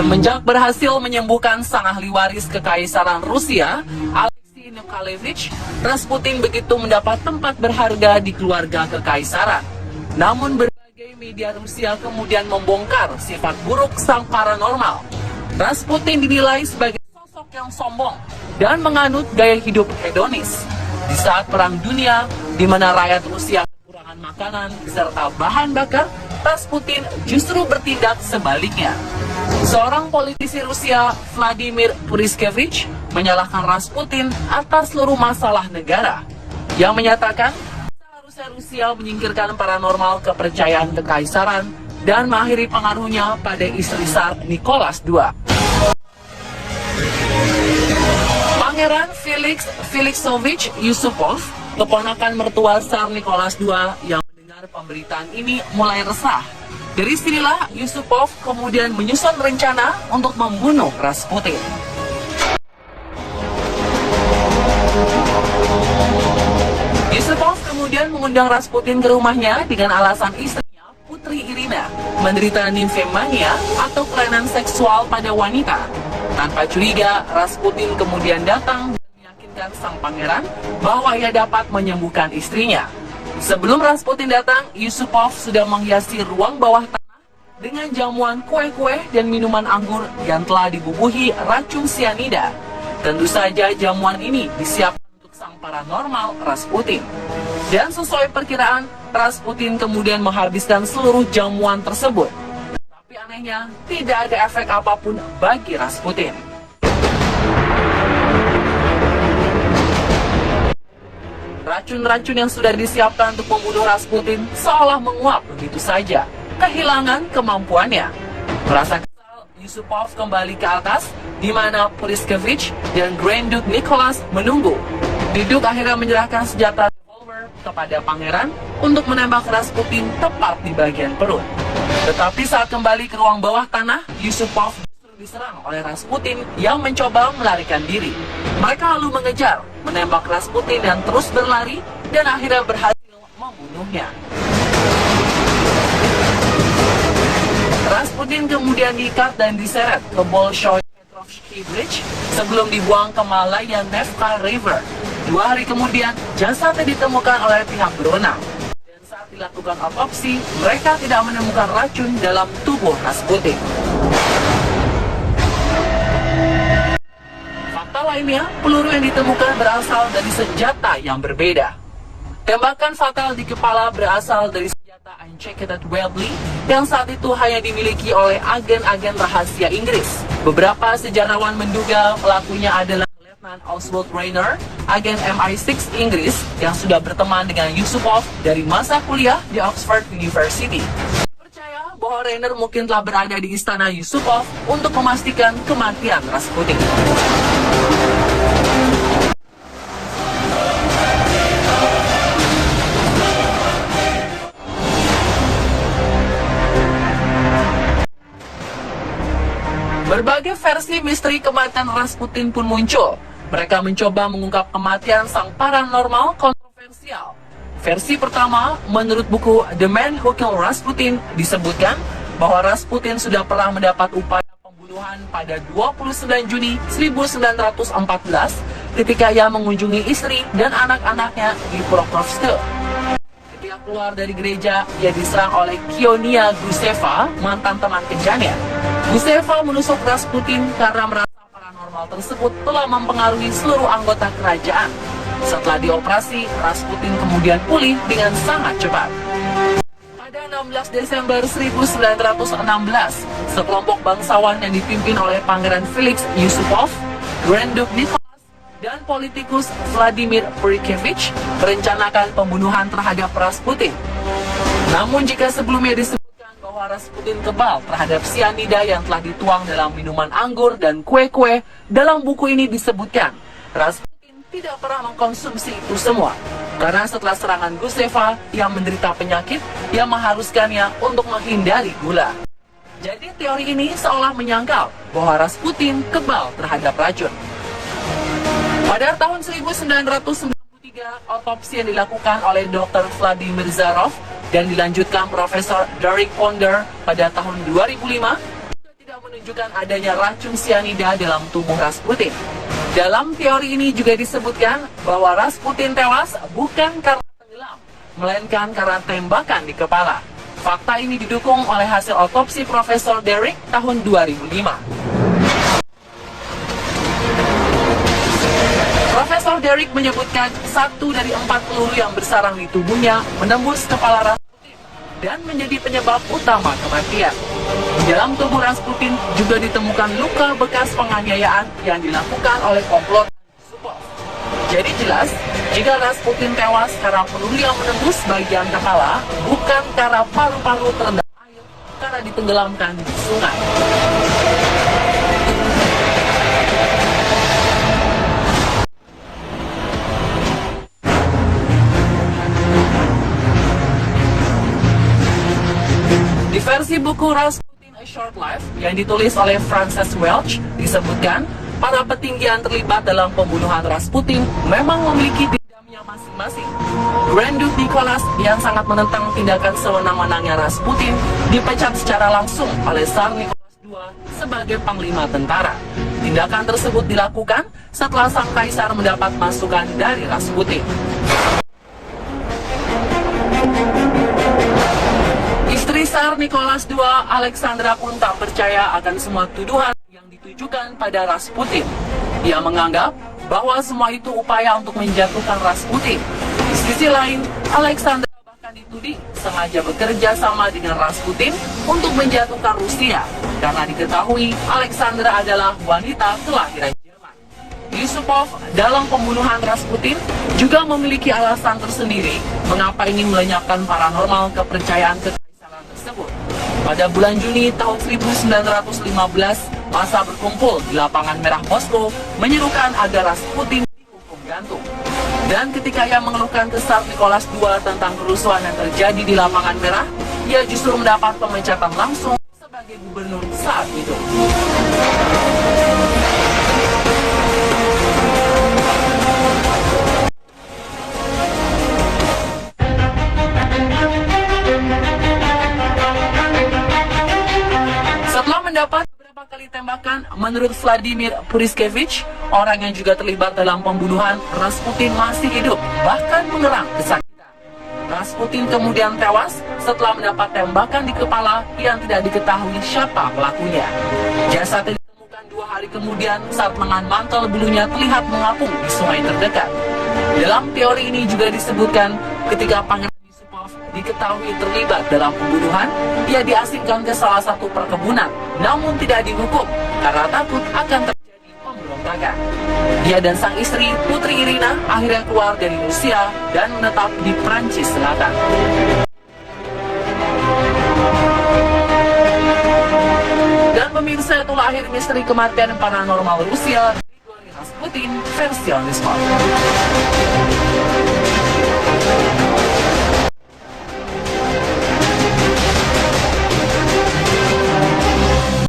Semenjak berhasil menyembuhkan sang ahli waris kekaisaran Rusia, Alexei Nikolaevich, Rasputin begitu mendapat tempat berharga di keluarga kekaisaran. Namun berbagai media Rusia kemudian membongkar sifat buruk sang paranormal. Rasputin dinilai sebagai sosok yang sombong dan menganut gaya hidup hedonis. Di saat Perang Dunia, di mana rakyat Rusia kekurangan makanan serta bahan bakar, Rasputin justru bertindak sebaliknya. Seorang politisi Rusia, Vladimir Puriskevich, menyalahkan Rasputin atas seluruh masalah negara, yang menyatakan seharusnya Rusia menyingkirkan paranormal kepercayaan kekaisaran dan mengakhiri pengaruhnya pada istri Tsar Nicholas II. Pangeran Felixovich Yusupov, keponakan mertua Tsar Nicholas II, yang mendengar pemberitaan ini mulai resah. Dari sinilah Yusupov kemudian menyusun rencana untuk membunuh Rasputin. Yusupov kemudian mengundang Rasputin ke rumahnya dengan alasan istrinya, Putri Irina, menderita nymphomania atau kelainan seksual pada wanita. Tanpa curiga, Rasputin kemudian datang dan meyakinkan sang pangeran bahwa ia dapat menyembuhkan istrinya. Sebelum Rasputin datang, Yusupov sudah menghiasi ruang bawah tanah dengan jamuan kue-kue dan minuman anggur yang telah dibubuhi racun sianida. Tentu saja jamuan ini disiapkan untuk sang paranormal Rasputin. Dan sesuai perkiraan, Rasputin kemudian menghabiskan seluruh jamuan tersebut. Tapi anehnya, tidak ada efek apapun bagi Rasputin. Racun-racun yang sudah disiapkan untuk membunuh Rasputin seolah menguap begitu saja, kehilangan kemampuannya. Merasa kesal, Yusupov kembali ke atas, di mana Puriskevich dan Grand Duke Nicholas menunggu. Duke akhirnya menyerahkan senjata revolver kepada pangeran untuk menembak Rasputin tepat di bagian perut. Tetapi saat kembali ke ruang bawah tanah, Yusupov diserang oleh Rasputin yang mencoba melarikan diri. Mereka lalu mengejar, menembak Rasputin dan terus berlari, dan akhirnya berhasil membunuhnya. Rasputin kemudian diikat dan diseret ke Bolshoi Petrovsky Bridge sebelum dibuang ke Malaya Nevka River. 2 hari kemudian, jasadnya ditemukan oleh pihak berwenang. Dan saat dilakukan otopsi, mereka tidak menemukan racun dalam tubuh Rasputin. Fakta lainnya, peluru yang ditemukan berasal dari senjata yang berbeda. Tembakan fatal di kepala berasal dari senjata Unchecked Webley yang saat itu hanya dimiliki oleh agen-agen rahasia Inggris. Beberapa sejarawan menduga pelakunya adalah Letnan Oswald Rayner, agen MI6 Inggris yang sudah berteman dengan Yusupov dari masa kuliah di Oxford University. Percaya bahwa Rayner mungkin telah berada di istana Yusupov untuk memastikan kematian Rasputin. Berbagai versi misteri kematian Rasputin pun muncul. Mereka mencoba mengungkap kematian sang paranormal kontroversial. Versi pertama, menurut buku The Man Who Killed Rasputin, disebutkan bahwa Rasputin sudah pernah mendapat upaya pembunuhan pada 29 Juni 1914 ketika ia mengunjungi istri dan anak-anaknya di Pokrovsk. Ketika keluar dari gereja, ia diserang oleh Kionia Guseva, mantan teman kencannya. Guseva menusuk Rasputin karena merasa paranormal tersebut telah mempengaruhi seluruh anggota kerajaan. Setelah dioperasi, Rasputin kemudian pulih dengan sangat cepat. Pada 16 Desember 1916, sekelompok bangsawan yang dipimpin oleh Pangeran Felix Yusupov, Grand Duke Nicholas, dan politikus Vladimir Puriskevich merencanakan pembunuhan terhadap Rasputin. Namun jika sebelumnya disebutkan bahwa Rasputin kebal terhadap sianida yang telah dituang dalam minuman anggur dan kue-kue, dalam buku ini disebutkan Rasputin tidak pernah mengkonsumsi itu semua. Karena setelah serangan Guseva yang menderita penyakit yang mengharuskannya untuk menghindari gula. Jadi teori ini seolah menyangkal bahwa Rasputin kebal terhadap racun. Pada tahun 1993, otopsi yang dilakukan oleh Dr. Vladimir Zarov dan dilanjutkan Profesor Derek Ponder pada tahun 2005 juga tidak menunjukkan menunjukkan adanya racun sianida dalam tubuh Rasputin. Dalam teori ini juga disebutkan bahwa Rasputin tewas bukan karena tenggelam, melainkan karena tembakan di kepala. Fakta ini didukung oleh hasil otopsi Profesor Derrick tahun 2005. Profesor Derrick menyebutkan 1 dari 4 peluru yang bersarang di tubuhnya menembus kepala Rasputin dan menjadi penyebab utama kematian. Di dalam tubuh Rasputin juga ditemukan luka bekas penganiayaan yang dilakukan oleh komplotan Yusupov. Jadi jelas, jika Rasputin tewas karena peluru yang menembus bagian kepala, bukan karena paru-paru terendam air karena ditenggelamkan di sungai. Di versi buku Rasputin A Short Life yang ditulis oleh Frances Welch, disebutkan para petinggi yang terlibat dalam pembunuhan Rasputin memang memiliki dendamnya masing-masing. Grand Duke Nicholas yang sangat menentang tindakan sewenang-wenangnya Rasputin dipecat secara langsung oleh Tsar Nicholas II sebagai panglima tentara. Tindakan tersebut dilakukan setelah sang kaisar mendapat masukan dari Rasputin. Istri Tsar Nicholas II, Alexandra pun tak percaya akan semua tuduhan yang ditujukan pada Rasputin. Ia menganggap bahwa semua itu upaya untuk menjatuhkan Rasputin. Di sisi lain, Alexandra bahkan dituding sengaja bekerja sama dengan Rasputin untuk menjatuhkan Rusia, karena diketahui Alexandra adalah wanita kelahiran Jerman. Yusupov dalam pembunuhan Rasputin juga memiliki alasan tersendiri mengapa ingin melenyapkan paranormal kepercayaan kekaisaran tersebut. Pada bulan Juni tahun 1915, massa berkumpul di lapangan merah Moskow menyerukan agar Rasputin dihukum gantung. Dan ketika ia mengeluhkan ke Tsar Nicholas II tentang kerusuhan yang terjadi di lapangan merah, ia justru mendapat pemecatan langsung sebagai gubernur saat itu. Setelah mendapat beberapa kali tembakan, menurut Vladimir Puriskevich, orang yang juga terlibat dalam pembunuhan, Rasputin masih hidup, bahkan mengerang kesakitan. Rasputin kemudian tewas setelah mendapat tembakan di kepala yang tidak diketahui siapa pelakunya. Jasadnya ditemukan 2 hari kemudian saat lengan mantel bulunya terlihat mengapung di sungai terdekat. Dalam teori ini juga disebutkan ketika Pangeran Yusupov diketahui terlibat dalam pembunuhan, ia diasingkan ke salah satu perkebunan, namun tidak dihukum karena takut akan terjadi pemberontakan. Dia dan sang istri, Putri Irina, akhirnya keluar dari Rusia dan menetap di Prancis Selatan. Dan pemirsa, itulah akhir misteri kematian paranormal Rusia Grigori Rasputin versi on the spot.